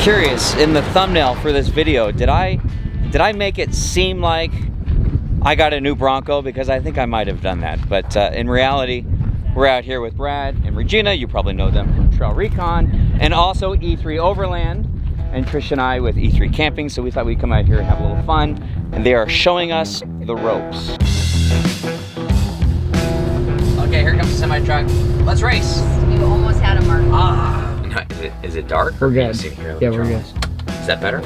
curious, in the thumbnail for this video, did I make it seem like I got a new Bronco? Because I think I might have done that. But in reality, we're out here with Brad and Regina. You probably know them from Trail Recon, and also E3 Overland, and Tricia and I with E3 Camping. So we thought we'd come out here and have a little fun. And they are showing us the ropes. Okay, here comes the semi-truck. Let's race. You almost had a mark. Ah. Is it dark? We're good. Yeah, we're good. Is that better?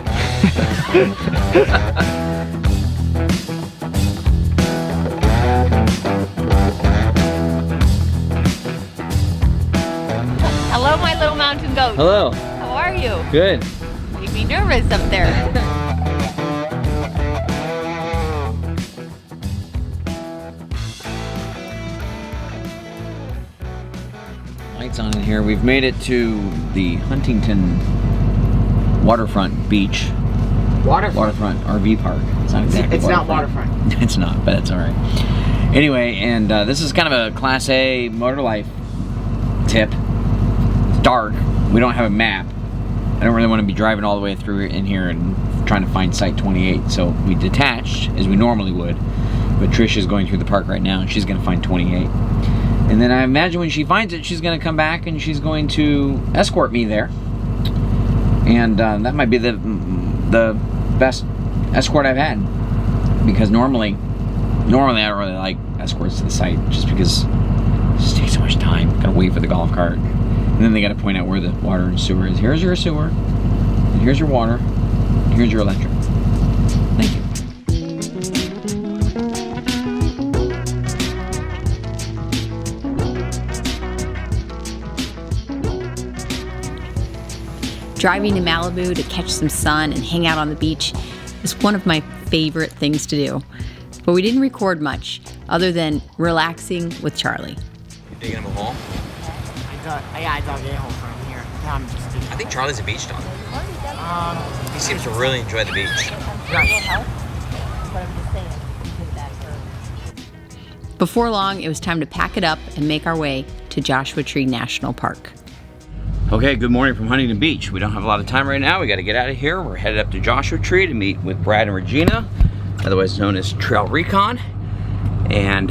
Hello, my little mountain goat. Hello. How are you? Good. Make me nervous up there. Lights on in here. We've made it to the Huntington waterfront beach. Waterfront RV park. It's not exactly It's not waterfront. It's not, but it's all right. Anyway, and this is kind of a Class A motor life tip. It's dark. We don't have a map. I don't really want to be driving all the way through in here and trying to find Site 28. So we detached, as we normally would. But Tricia's going through the park right now, and she's going to find 28. And then I imagine when she finds it, she's going to come back and she's going to escort me there. And that might be the best escort I've had. Because normally I don't really like escorts to the site, just because it just takes so much time. Gotta wait for the golf cart. And then they gotta point out where the water and sewer is. Here's your sewer, and here's your water, and here's your electric. Thank you. Driving to Malibu to catch some sun and hang out on the beach is one of my favorite things to do. But we didn't record much other than relaxing with Charlie. You digging him a hole? I dug a hole from here. No, I'm just kidding. I think Charlie's a beach dog. He seems to really enjoy the beach. Before long, it was time to pack it up and make our way to Joshua Tree National Park. Okay, good morning from Huntington Beach. We don't have a lot of time right now. We got to get out of here. We're headed up to Joshua Tree to meet with Brad and Regina, otherwise known as Trail Recon. And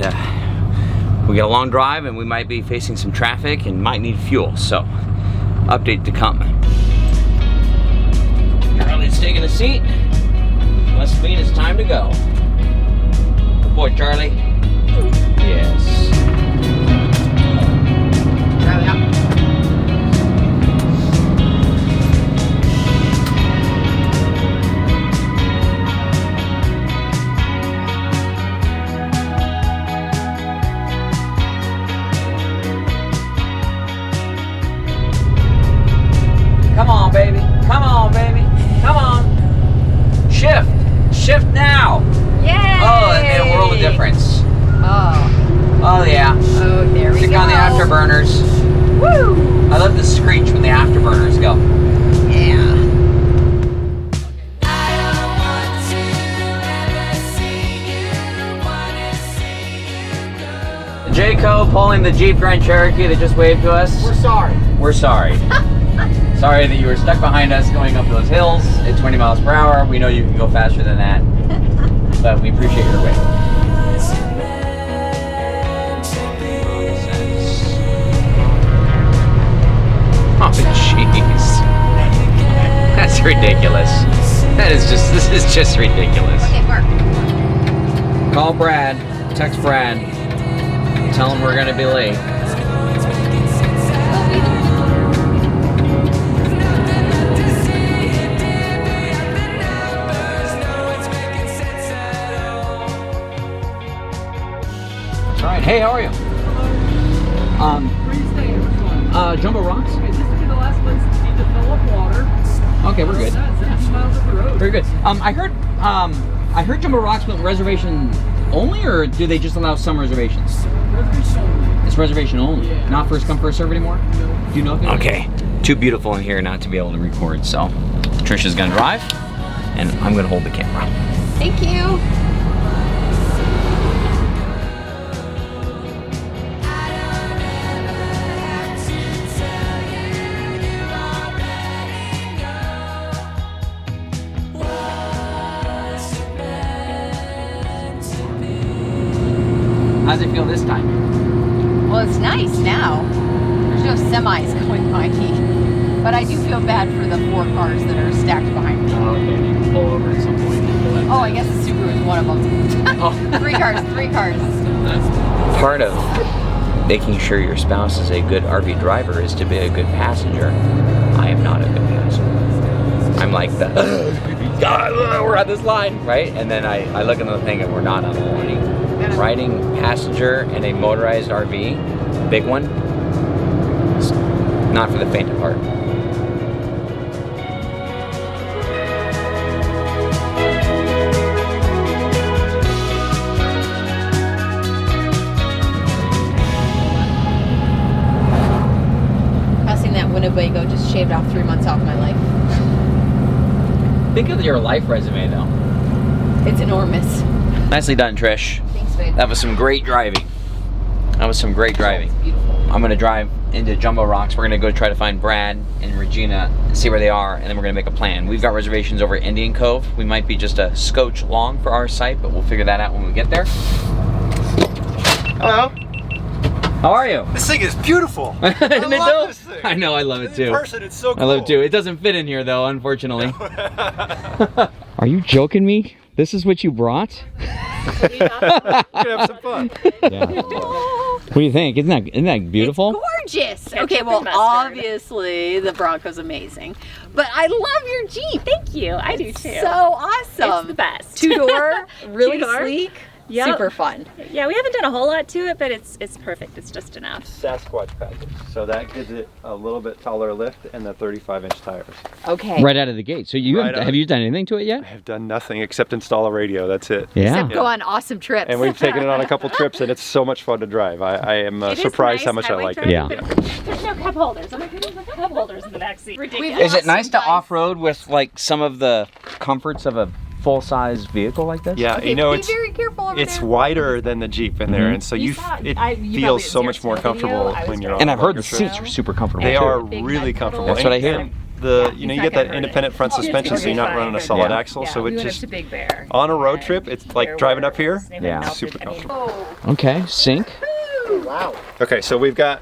we got a long drive, and we might be facing some traffic and might need fuel. So, update to come. Charlie's taking a seat. Must mean it's time to go. Good boy, Charlie. Yes. Charlie, up. Come on, baby. Come on, baby. Come on. Shift. Shift now. Yay! Oh, that made a world of difference. Oh. Oh, yeah. Oh, there we Stick go. on the afterburners. Woo! I love the screech when the afterburners go. Yeah. Jayco pulling the Jeep Grand Cherokee that just waved to us. We're sorry. We're sorry. Sorry that you were stuck behind us going up those hills at 20 miles per hour. We know you can go faster than that, but we appreciate your wait. Oh, jeez. That's ridiculous. This is just ridiculous. Okay, Mark. Call Brad, text Brad, tell him we're gonna be late. All right, hey, how are you? Where are you staying? Which one? Jumbo Rocks. Okay, this will be the last place that you need to fill up water. Okay, we're good. That's 2 miles up the road. Very good. I heard Jumbo Rocks went reservation only, or do they just allow some reservations? Reservation only. It's reservation only, Yeah. not first come first serve anymore. No. Do you know? If okay, too beautiful in here not to be able to record. So, Tricia's gonna drive, and I'm gonna hold the camera. Thank you. you feel this time? Well, it's nice now. There's no semis going by me. But I do feel bad for the 4 cars that are stacked behind me. Oh, okay. You can pull over at some point. Oh, I guess the Subaru is one of them. Oh. 3 cars. Part of making sure your spouse is a good RV driver is to be a good passenger. I am not a good passenger. I'm like we're on this line, right? And then I look at the thing and we're not on the line. Riding passenger in a motorized RV, big one, it's not for the faint of heart. Winnebago just shaved off 3 months off my life. Think of your life resume though. It's enormous. Nicely done, Trish. Thanks, babe. That was some great driving. It's beautiful. I'm gonna drive into Jumbo Rocks. We're gonna go try to find Brad and Regina, see where they are, and then we're gonna make a plan. We've got reservations over at Indian Cove. We might be just a scotch long for our site, but we'll figure that out when we get there. Hello. How are you? This thing is beautiful. I love this thing. I know, I love it too. In person, it's so cool. I love it too. It doesn't fit in here though, unfortunately. Are you joking me? This is what you brought? We're gonna have some fun. Yeah. What do you think? Isn't that beautiful? It's gorgeous. Okay, well, obviously the Bronco's amazing, but I love your Jeep. Thank you. I do too. So awesome. It's the best. 2-door, really Two-door. sleek, Yep. super fun. Yeah, we haven't done a whole lot to it, but it's perfect. It's just enough. Sasquatch package. So that gives it a little bit taller lift and the 35-inch tires. Okay. Right out of the gate. So you have you done anything to it yet? I have done nothing except install a radio. That's it. Yeah. Except go on awesome trips. And we've taken it on a couple trips, and it's so much fun to drive. I am It is surprised how nice much I highway like driving, it. Yeah. but There's no cup holders. I'm like, there's no cup holders in the backseat. Ridiculous. Is it nice to Sometimes. off-road with like some of the comforts of a full-size vehicle like this? Yeah, Okay, you know, be very careful over it's there. wider than the Jeep in there, Mhm. and so You you saw it. it you feels probably so much more observed the video. comfortable I was when you're driving. on And a I've heard the longer trip. seats are super comfortable They too. are Big really nice comfortable. little- That's what I And hear. The Yeah, you know he's you get not that gonna hurt independent it. front suspension, so you're not running a solid Yeah. axle. So we it went up just to Big Bear. on a road trip, it's like There driving were- up here. they were Yeah. melted. Super I mean, comfortable. Okay, sync. Okay, so we've got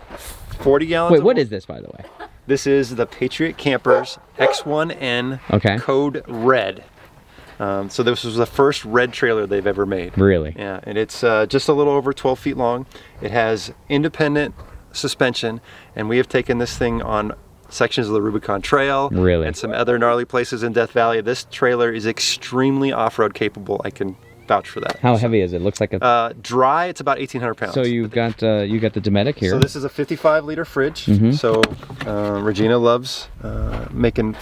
40 gallons. Wait, of what oil. is this, by the way? This is the Patriot Campers X1n. Okay. Code red. So this was the first red trailer they've ever made. Really? Yeah, and it's just a little over 12 feet long. It has independent suspension, and we have taken this thing on sections of the Rubicon Trail Really? and some other gnarly places in Death Valley. This trailer is extremely off-road capable. I can vouch for that. How heavy is it? Looks like a. Dry, it's about 1,800 pounds. So you got the Dometic here. So this is a 55-liter fridge. Mhm. So Regina loves making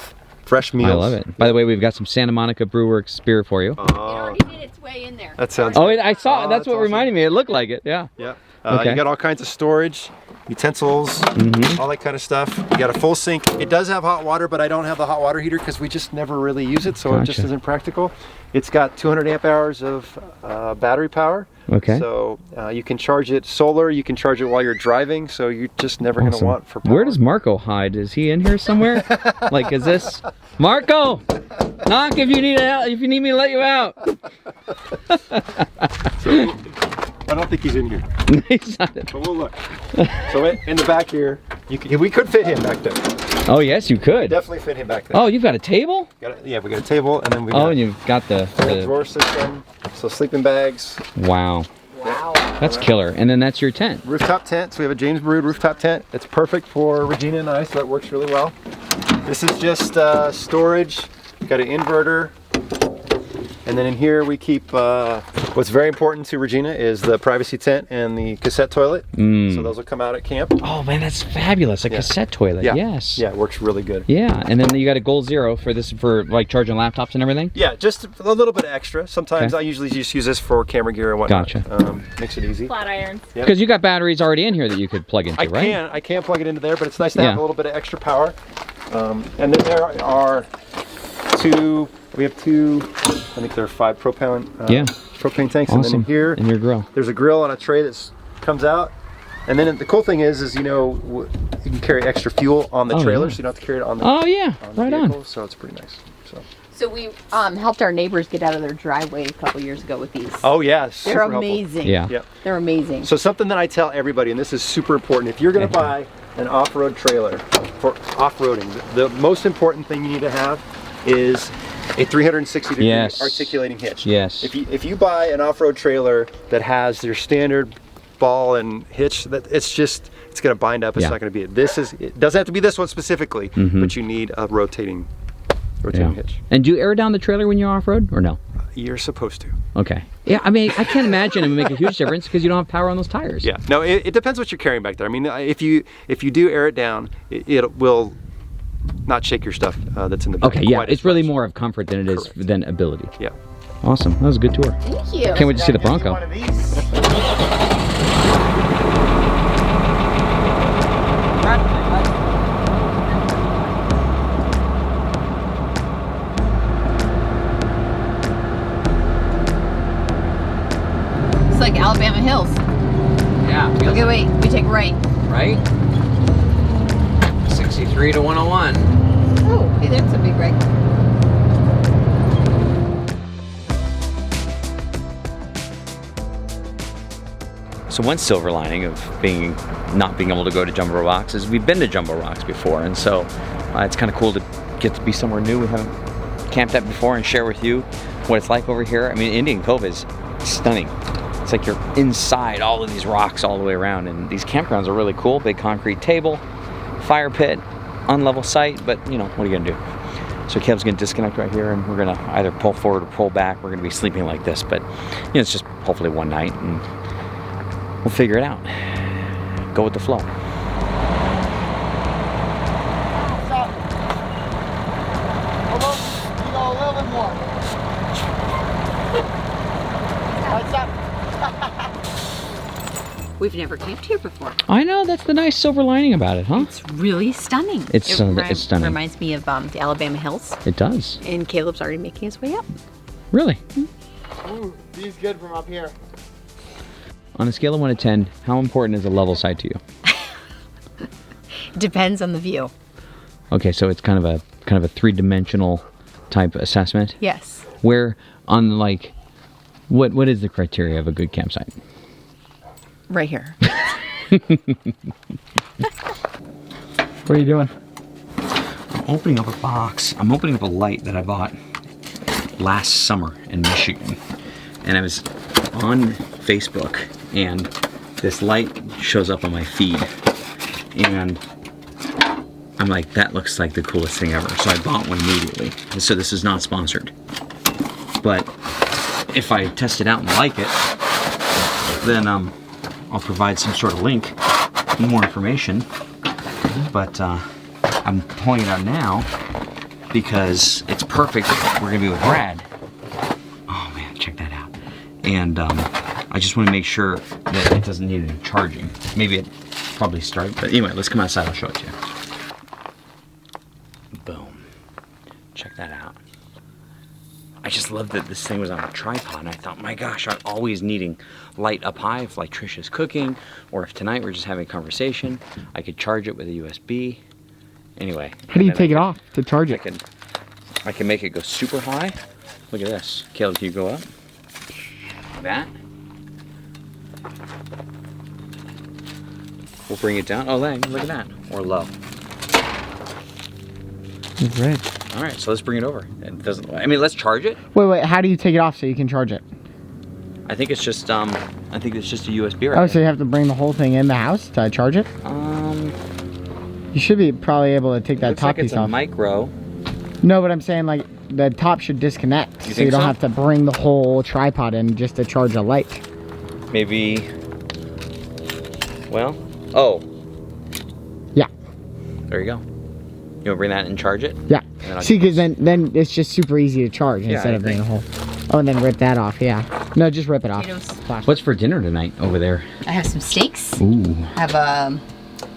fresh meals. I love it. By the way, we've got some Santa Monica Brewworks beer for you. It already made its way in there. That sounds Oh, I saw it. Oh, That's what awesome. reminded me. It looked like it. Yeah. Yeah. Okay. You got all kinds of storage, utensils, Mhm. all that kind of stuff. You got a full sink. It does have hot water, but I don't have the hot water heater because we just never really use it, so it just Gotcha. isn't practical. It's got 200 amp hours of battery power. Okay. So you can charge it solar. You can charge it while you're driving. So you're just never going to Awesome. want for power. Where does Marco hide? Is he in here somewhere? Like, is this Marco? Knock if you need me to let you out. I don't think he's in here, He's not in- but we'll look. So in the back here, we could fit him back there. Oh yes, you could. Definitely fit him back there. Oh, you've got a table? Yeah, we got a table, and then we Oh, got and you've got a the drawer system. So sleeping bags, wow. That's killer. And then that's your tent. rooftop tent. So we have a James Brewed rooftop tent. It's perfect for Regina and I, so that works really well. This is just storage. We've got an inverter. And then in here we keep, what's very important to Regina is the privacy tent and the cassette toilet. So those will come out at camp. Oh man, that's fabulous. A cassette toilet. Yeah. Yes. Yeah, it works really good. Yeah, and then you got a Gold Zero for this, for like charging laptops and everything? Yeah, just a little bit extra. Sometimes Okay. I usually just use this for camera gear and whatnot. Gotcha. Makes it easy. Flat irons. Yep. Because you got batteries already in here that you could plug into, I right? can plug it into there, but it's nice to have Yeah. a little bit of extra power. And then there are we have two, I think there are 5 propane tanks. Awesome. And then in here, in your grill. there's a grill on a tray that comes out. And then the cool thing is you can carry extra fuel on the Oh, trailer, yeah. so you don't have to carry it on the, Oh yeah, on the right vehicle. on. So it's pretty nice. So So we helped our neighbors get out of their driveway a couple years ago with these. Oh yeah, They're amazing. Yeah. Yep. They're amazing. So something that I tell everybody, and this is super important, if you're going to buy an off-road trailer for off-roading, the most important thing you need to have is a 360-degree articulating hitch. Yes. If you buy an off-road trailer that has your standard ball and hitch, that it's going to bind up. It's not going to be it. It doesn't have to be this one specifically, but you need a rotating hitch. And do you air down the trailer when you're off-road, or no? You're supposed to. Okay. Yeah, I mean, I can't imagine it would make a huge difference because you don't have power on those tires. Yeah. No, it depends what you're carrying back there. I mean, if you do air it down, it will not shake your stuff that's in the back. Okay, yeah. It's really more of comfort than it is than ability. Yeah. Awesome. That was a good tour. Thank you. Can't wait to see the Bronco. One of these. It's like Alabama Hills. Yeah. Okay, wait. We take right. Right? 63 to 101. Oh, hey, that's a big right. So one silver lining of not being able to go to Jumbo Rocks is we've been to Jumbo Rocks before, and so it's kind of cool to get to be somewhere new we haven't camped at before and share with you what it's like over here. I mean, Indian Cove is stunning. It's like you're inside all of these rocks all the way around, and these campgrounds are really cool. Big concrete table, fire pit, unlevel site, but you know, what are you gonna do? So Kev's gonna disconnect right here, and we're gonna either pull forward or pull back. We're gonna be sleeping like this, but you know, it's just hopefully one night, and we'll figure it out. Go with the flow. We've never camped here before. I know, that's the nice silver lining about it, huh? It's really stunning. It's stunning. Reminds me of the Alabama Hills. It does. And Caleb's already making his way up. Really? Ooh, these good from up here. On a scale of 1 to 10, how important is a level site to you? Depends on the view. Okay, so it's kind of a three-dimensional type assessment. Yes. Where on like, what is the criteria of a good campsite? Right here. What are you doing? I'm opening up a box. I'm opening up a light that I bought last summer in Michigan. And I was on Facebook, and this light shows up on my feed. And I'm like, that looks like the coolest thing ever. So I bought one immediately. And so this is not sponsored. But if I test it out and like it, then I'll provide some sort of link, more information, but I'm pulling it out now because it's perfect. We're gonna be with Brad. Oh man, check that out. And I just want to make sure that it doesn't need any charging. Maybe it probably started, but anyway, let's come outside, I'll show it to you. Boom. Check that out. I just love that this thing was on a tripod, and I thought, my gosh, I'm always needing light up high if like Tricia's cooking, or if tonight we're just having a conversation, I could charge it with a USB. Anyway. How do you take it off to charge it? I can make it go super high. Look at this. Caleb, can you go up? That. We'll bring it down. Oh, look at that. Or low. Great. All right, so let's bring it over. It doesn't. I mean, let's charge it. Wait, how do you take it off so you can charge it? I think it's just a USB right Oh, so you have to bring the whole thing in the house to charge it? You should be probably able to take that looks top like piece it's a off. micro. No, but I'm saying like the top should disconnect, so you don't have to bring the whole tripod in just to charge a light. Maybe. Well. Oh. Yeah. There you go. You want to bring that and charge it? Yeah. Then See, because then it's just super easy to charge instead of bringing the whole. Oh, and then rip that off. Yeah. No, just rip it off. Potatoes. What's for dinner tonight over there? I have some steaks. Ooh. I have a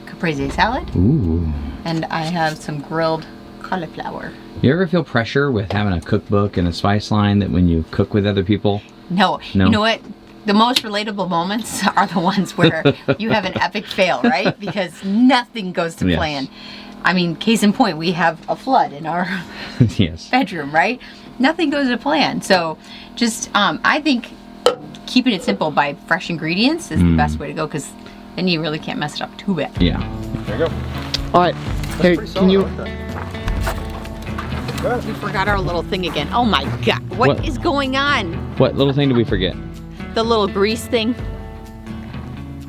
caprese salad. Ooh. And I have some grilled cauliflower. You ever feel pressure with having a cookbook and a spice line that when you cook with other people? No. No? You know what? The most relatable moments are the ones where you have an epic fail, right? Because nothing goes to plan. I mean, case in point, we have a flood in our Yes. bedroom, right? Nothing goes to plan. So just, I think keeping it simple by fresh ingredients is the best way to go, because then you really can't mess it up too bad. Yeah. There you go. All right. Hey, Pretty can solid, you? I like that. We forgot our little thing again. Oh my God, what is going on? What little thing did we forget? The little grease thing.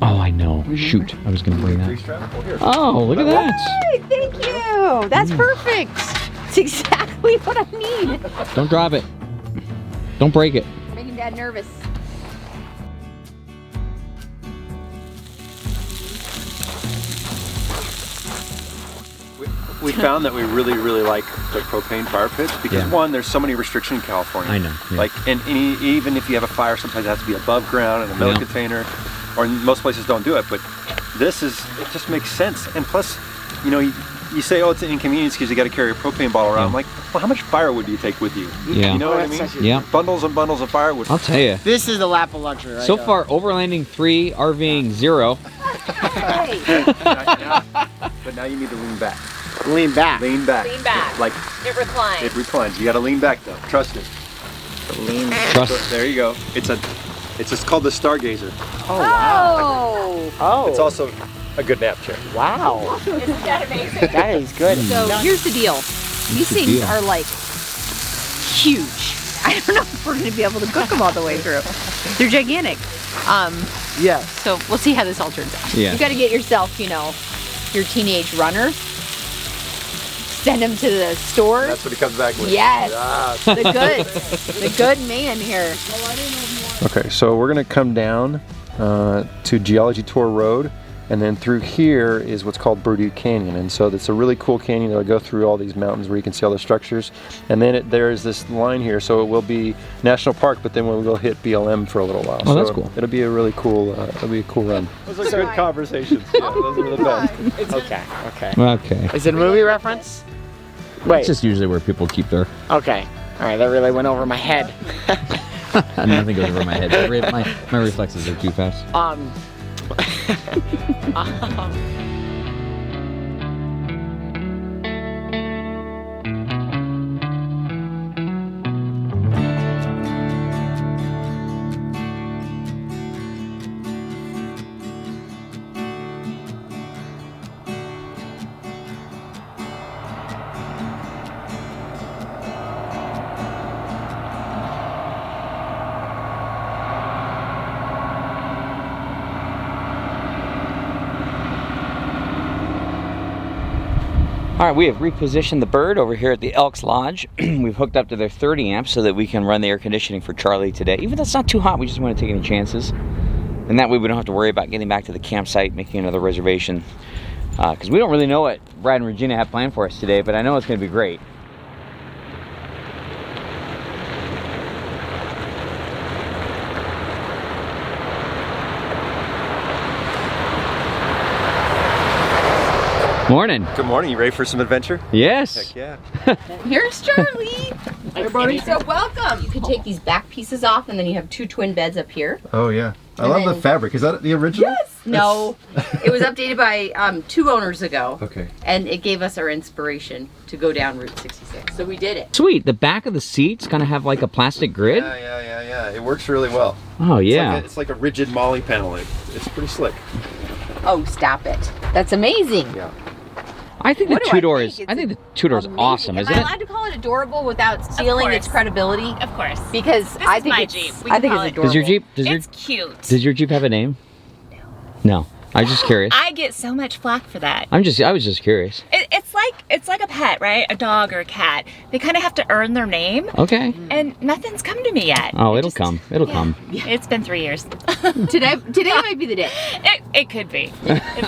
Oh, I know. Shoot. I was going to bring that. Grease trap? Well, here. Oh, look at that. Hey, thank you. That's perfect. It's exactly what I need. Don't drop it. Don't break it. Making Dad nervous. We found that we really, really like the propane fire pits because one, there's so many restrictions in California. I know. Yeah. Like, and even if you have a fire, sometimes it has to be above ground in a metal container, or most places don't do it. But this is, it just makes sense. And plus, you know, you say, oh, it's an inconvenience because you got to carry a propane bottle around. I'm like, well, how much firewood do you take with you? Yeah. You know what I mean? Yeah. Bundles and bundles of firewood. I'll tell you. This is the lap of luxury. Right So far, overlanding 3, RVing 0. But now you need to lean back. Lean back. Lean back. Lean back. Like, It reclines. it reclines. You got to lean back though. Trust it. Lean. Trust. So, there you go. It's just called the Stargazer. Oh wow. Oh. Oh. It's also a good nap chair. Wow. Isn't that amazing? That is good. So here's the deal. These the things deal? are like huge. I don't know if we're gonna be able to cook them all the way through. They're gigantic. Yes. So we'll see how this all turns out. Yeah. You gotta get yourself, you know, your teenage runner. Send them to the store. That's what he comes back with. Yes. Yes. The good man here. Okay, so we're gonna come down to Geology Tour Road, and then through here is what's called Burdew Canyon. And so it's a really cool canyon that'll go through all these mountains where you can see all the structures. And then there is this line here, so it will be National Park, but then we'll hit BLM for a little while. Oh, so that's cool. It'll be a really cool, run. Those are good conversations. Yeah, those are the best. Okay. Okay. Okay. Is it a movie reference? Wait. That's just usually where people keep their... Okay. All right. That really went over my head. Nothing goes over my head. My reflexes are too fast. All right, we have repositioned the Bird over here at the Elks Lodge. We've hooked up to their 30 amps so that we can run the air conditioning for Charlie today. Even though it's not too hot, we just want to take any chances. And that way we don't have to worry about getting back to the campsite, making another reservation. Because we don't really know what Brad and Regina have planned for us today, but I know it's going to be great. Morning. Good morning. You ready for some adventure? Yes. Heck yeah. Here's Charlie. Hey, buddy. So welcome. You can take these back pieces off, and then you have 2 twin beds up here. Oh yeah. I And love the then- fabric. Is that the original? Yes. No, it was updated by 2 owners ago. Okay. And it gave us our inspiration to go down Route 66. So we did it. Sweet. The back of the seats kind of have like a plastic grid. Yeah. It works really well. Oh, yeah. It's like a rigid molly panel. It's pretty slick. Oh, stop it. That's amazing. Yeah. I think the What do I 2-door think? is. It's I think the 2-door is Amazing. awesome, Am isn't I it? allowed to call it adorable without stealing its course. credibility? Of course. Because This I is think my it's Jeep. We I can think call it's it- adorable. Does your Jeep? It's cute. Does your Jeep have a name? No. I was just curious. I get so much flack for that. I was just curious. It's like a pet, right? A dog or a cat. They kind of have to earn their name, Okay. and nothing's come to me yet. Oh, It it'll just- come. It'll yeah. come. It's been 3 years. Today might be the day. It could be.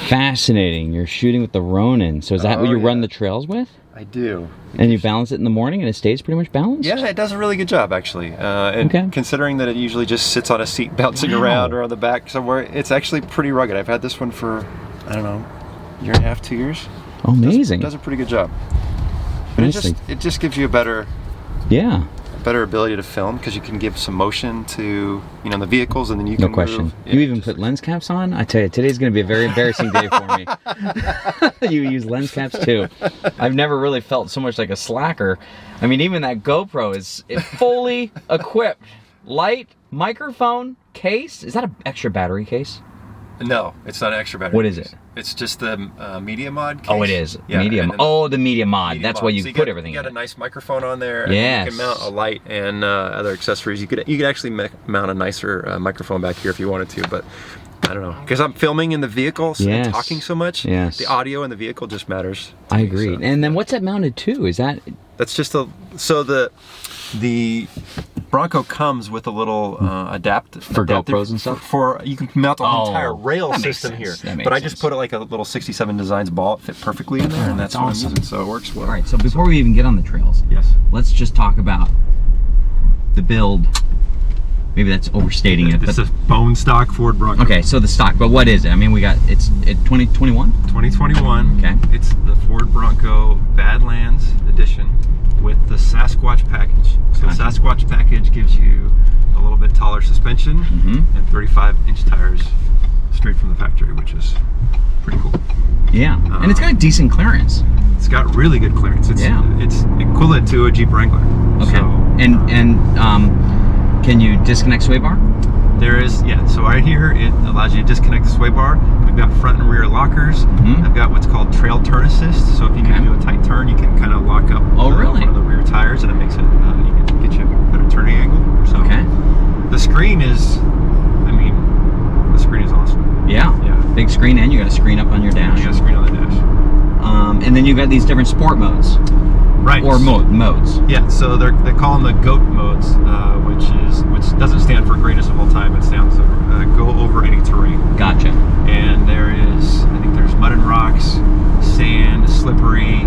Fascinating. You're shooting with the Ronin. So is that what you run yeah. the trails with? I do. And you balance it in the morning and it stays pretty much balanced? Yeah, it does a really good job actually. And Okay. considering that it usually just sits on a seat bouncing around or on the back somewhere, it's actually pretty rugged. I've had this one for, I don't know, 1.5 2 years. Oh, amazing. Does a pretty good job. But Nicely. it just gives you a better Yeah. better ability to film because you can give some motion to, you know, the vehicles, and then you can No question. move. You even put lens caps on? I tell you, today's going to be a very embarrassing day for me. You use lens caps too. I've never really felt so much like a slacker. I mean, even that GoPro is fully equipped. Light, microphone, case. Is that an extra battery case? No, it's not an extra battery. What is it? It's just the media mod case. Oh, it is. Yeah, media. Oh, the media mod. media That's mod. why you So put everything you got in a it. nice microphone on there. Yes. And you can mount a light and other accessories. You could actually mount a nicer microphone back here if you wanted to, but I don't know. Because I'm filming in the vehicle Yes. and talking so much. Yes. The audio in the vehicle just matters. I agree. So, And then what's that mounted to? Is that... that's just a... So the Bronco comes with a little adapter For GoPros and stuff? For you can mount the whole entire rail that makes system sense. here. That makes But I just sense. put it like a little 67 Designs ball. It fit perfectly in there, and that's what awesome. I'm using. So it works well. All right, so before we even get on the trails, Yes. let's just talk about the build. Maybe that's overstating it. This But, is a bone stock Ford Bronco. okay, so the stock, but what is it? I mean, we got, it's 2021? 2021. Okay. It's the Ford Bronco Badlands edition with the Sasquatch package. So Gotcha. the Sasquatch package gives you a little bit taller suspension and 35-inch tires straight from the factory, which is pretty cool. Yeah, and it's got decent clearance. It's got really good clearance. It's equivalent to a Jeep Wrangler. Okay, So, can you disconnect sway bar? there is, yeah, so right here it allows you to disconnect the sway bar. We've got front and rear lockers. I've got what's called trail turn assist, so if you need to do a tight turn, you can kind of lock up one of the rear tires, and it makes it, you can get you a better turning angle. So the screen is, I mean, the screen is awesome. Yeah, big screen, and you got a screen up on your dash. You got a screen on the dash. And then you got these different sport modes. Right. Or modes. Yeah, so they call them the GOAT modes, which doesn't stand for greatest of all time. It stands for go over any terrain. Gotcha. And I think there's mud and rocks, sand, slippery,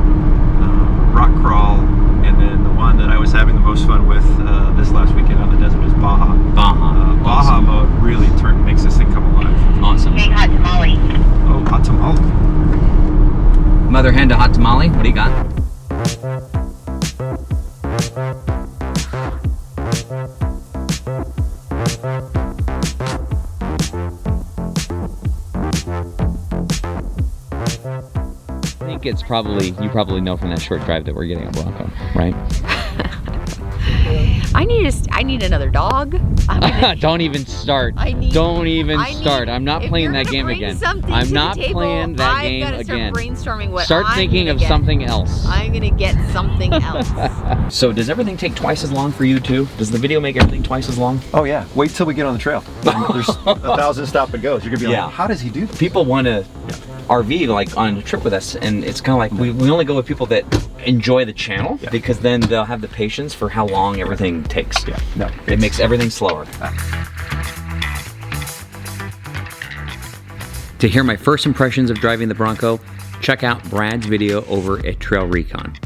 rock crawl, and then the one that I was having the most fun with this last weekend on the desert is Baja. Baja mode really makes this thing come alive. Awesome. Hey, hot tamale. Oh, hot tamale. Mother hen to hot tamale. What do you got? I think it's probably, you probably know from that short drive that we're getting a Bronco, right? I need another dog. Don't even start. Don't even start. I'm not playing that game again. I'm not playing that game again. I've got to start brainstorming what Start thinking of something else. I'm gonna get something else. So does everything take twice as long for you too? Does the video make everything twice as long? Oh yeah, wait till we get on the trail. There's 1,000 stop and goes. You're gonna be like, how does he do this? People want to RV like on a trip with us, and it's kind of like we only go with people that enjoy the channel because then they'll have the patience for how long everything takes. It makes everything slower. To hear my first impressions of driving the Bronco, check out Brad's video over at Trail Recon.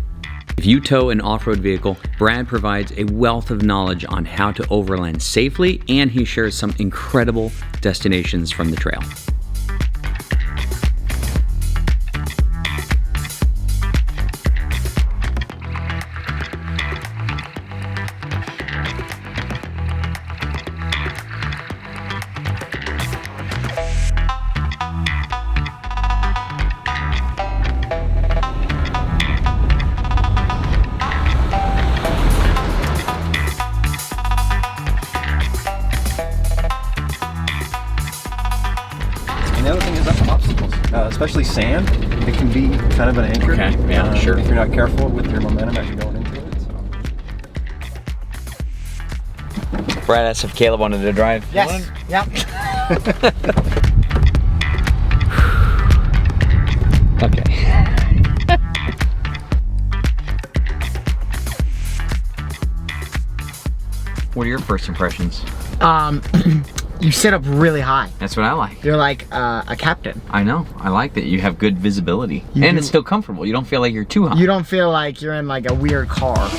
If you tow an off-road vehicle, Brad provides a wealth of knowledge on how to overland safely, and he shares some incredible destinations from the trail. And the other thing is obstacles, especially sand. It can be kind of an anchor. Okay, yeah, sure. If you're not careful with your momentum as you're going into it. So. Brad asked if Caleb wanted to drive. Yes. Yep. Okay. What are your first impressions? You sit up really high. That's what I like. You're like a captain. I know. I like that you have good visibility. And it's still comfortable. You don't feel like you're too high. You don't feel like you're in like a weird car.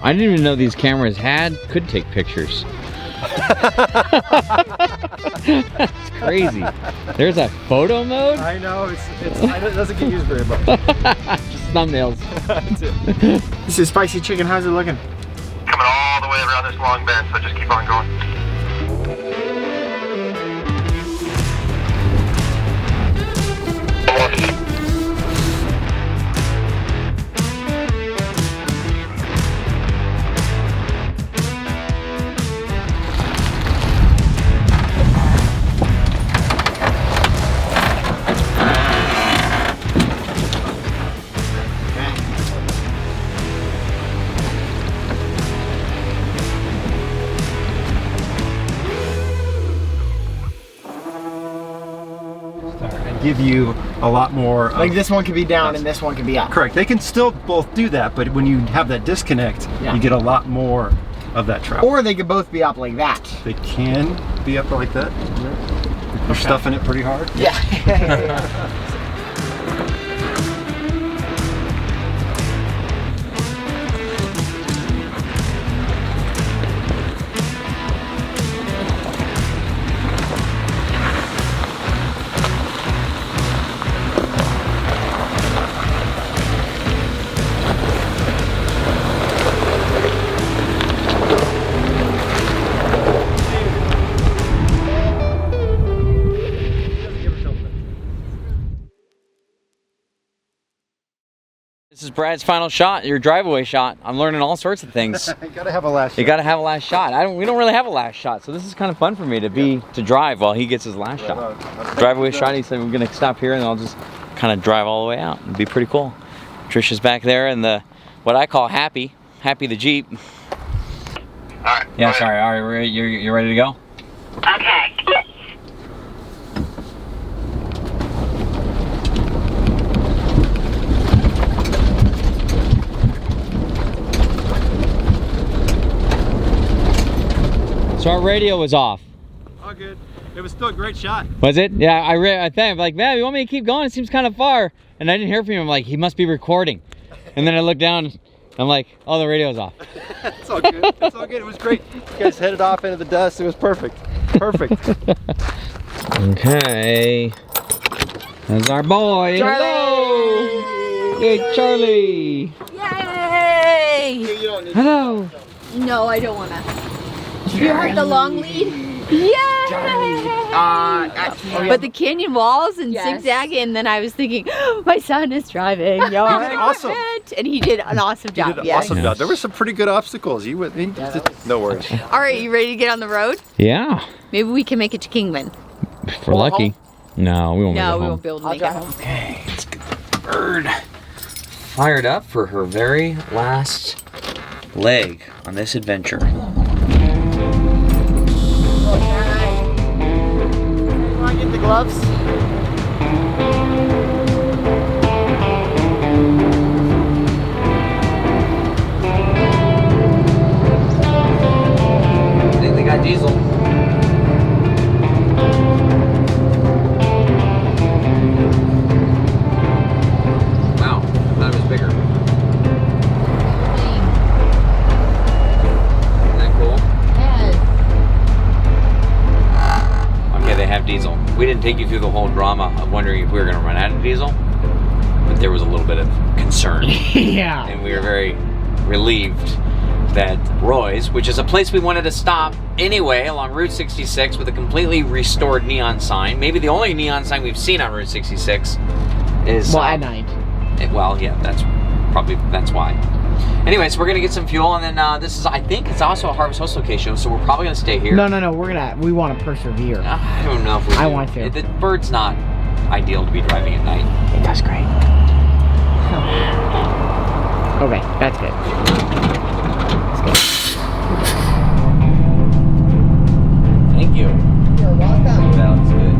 I didn't even know these cameras could take pictures. That's crazy. There's a photo mode? I know, it doesn't get used very much. Just thumbnails. That's it. This is spicy chicken. How's it looking? Coming all the way around this long bend, so just keep on going. Give you a lot more of, Like this one could be down and this one could be up. correct. They can still both do that, but when you have that disconnect, you get a lot more of that travel. Or they could both be up like that. They can be up like that. You're stuffing it pretty hard. Yeah. This is Brad's final shot, your drive-away shot. I'm learning all sorts of things. You gotta have a last shot. You gotta have a last shot. We don't really have a last shot, so this is kind of fun for me to drive while he gets his last shot. Drive-away shot. He said we're gonna stop here and I'll just kind of drive all the way out. It'd be pretty cool. Tricia's back there in the what I call Happy the Jeep. All right. Yeah, sorry. All right, you're ready to go. Okay. So our radio was off. All good. It was still a great shot. Was it? Yeah, I think I'm like, man, you want me to keep going? It seems kind of far. And I didn't hear from him. I'm like, he must be recording. And then I looked down. I'm like, oh, the radio's off. It's all good. It's all good. It was great. You guys headed off into the dust. It was perfect. Perfect. Okay. There's our boy. Charlie! Hello. Hey, Charlie. Yay! Hello. No, I don't wanna. You heard the long lead? Yay! But the canyon walls and zigzagging, and then I was thinking, oh, my son is driving. Yo, awesome. And he did an awesome job. You did an awesome job. There were some pretty good obstacles. You went. No worries. All right, you ready to get on the road? Yeah. Maybe we can make it to Kingman. If we're lucky. No, we won't make it No, we home. won't be able to make it home. Okay, let's get the bird fired up for her very last leg on this adventure. Want to get the gloves? I think they got diesel. Wow, I thought it was bigger. Isn't that cool? Okay, they have diesel. We didn't take you through the whole drama of wondering if we were going to run out of diesel, but there was a little bit of concern. Yeah. And we were very relieved that Roy's, which is a place we wanted to stop anyway along Route 66 with a completely restored neon sign, maybe the only neon sign we've seen on Route 66 is... Well, at night. Well, yeah, that's why. Anyway, so we're gonna get some fuel, and then this is, I think it's also a Harvest Host location, so we're probably gonna stay here. No, we want to persevere. I don't know if we I do. want to. The bird's not ideal to be driving at night. It does great. Okay, that's good. Thank you. You're welcome. That looks good.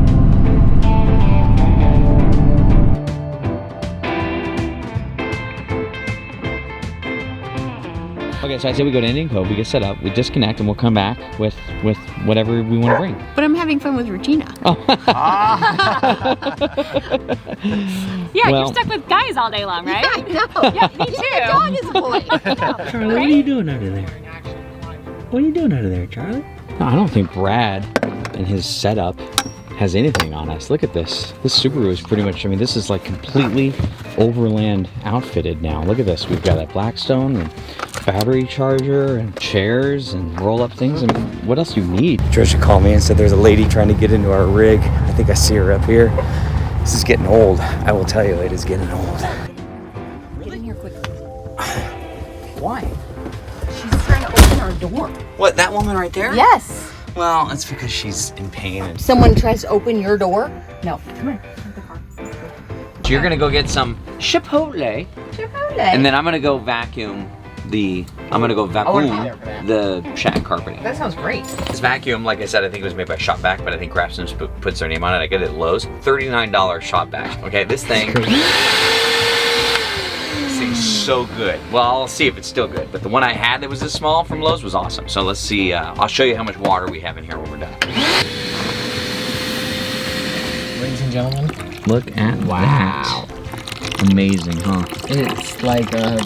Okay, So I say we go to Indian Cove, we get set up, we disconnect, and we'll come back with whatever we want to bring. But I'm having fun with Regina. Oh. Yeah, Well- you're stuck with guys all day long, right? I know. Yeah, me too. The dog is a boy. Charlie, what are you doing under there? What are you doing under there, Charlie? No, I don't think Brad and his setup has anything on us. Look at this. This Subaru is pretty much, I mean, this is like completely overland outfitted now. Look at this. We've got a Blackstone and battery charger and chairs and roll-up things. I mean, what else do you need? Tricia called me and said there's a lady trying to get into our rig. I think I see her up here. This is getting old. I will tell you, it is getting old. Get in here quickly. Why? She's trying to open our door. What, that woman right there? Yes. Well, it's because she's in pain. And Someone tries to open your door? No. Come here. The car. so you're gonna go get some Chipotle, Chipotle. and then I'm gonna go vacuum the shag carpeting. That sounds great. This vacuum, like I said, I think it was made by Shopback, but I think Craftsman puts their name on it. I get it at Lowe's. $39 Shopback. Okay, this thing's so good. Well, I'll see if it's still good. But the one I had that was this small from Lowe's was awesome. So let's see. I'll show you how much water we have in here when we're done. Ladies and gentlemen, Look at that. Amazing, huh? it's like a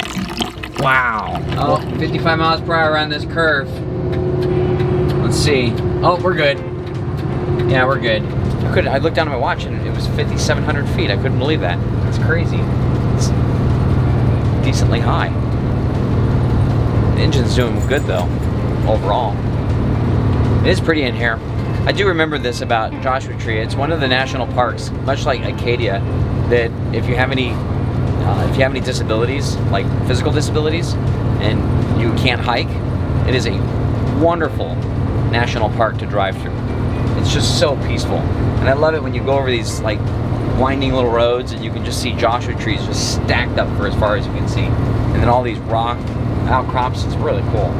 Wow. Oh, 55 miles per hour on this curve. Let's see. Oh, we're good. Yeah, we're good. I looked down at my watch and it was 5,700 feet. I couldn't believe that. It's crazy. It's decently high. The engine's doing good though, overall. It is pretty in here. I do remember this about Joshua Tree. It's one of the national parks, much like Acadia, that if you have any disabilities, like physical disabilities, and you can't hike, it is a wonderful national park to drive through. It's just so peaceful. And I love it when you go over these like winding little roads and you can just see Joshua trees just stacked up for as far as you can see. And then all these rock outcrops, it's really cool.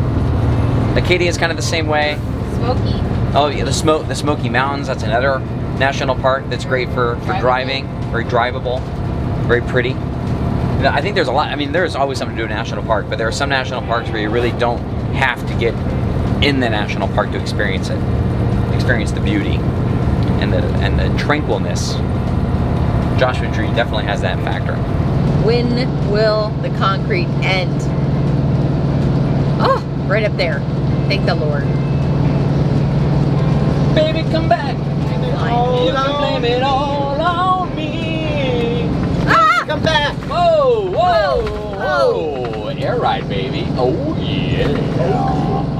Acadia is kind of the same way. Smoky. Oh yeah, the Smoky Mountains, that's another national park that's great for driving, very drivable, very pretty. I think there's a lot, I mean, there's always something to do in a national park, but there are some national parks where you really don't have to get in the national park to experience it. Experience the beauty and the tranquilness. Joshua Tree definitely has that factor. When will the concrete end? Oh, right up there. Thank the Lord. Baby, come back. Fine. You can blame it all on me. Ah! come back. Whoa, whoa, whoa. Air ride, baby. Oh, yeah.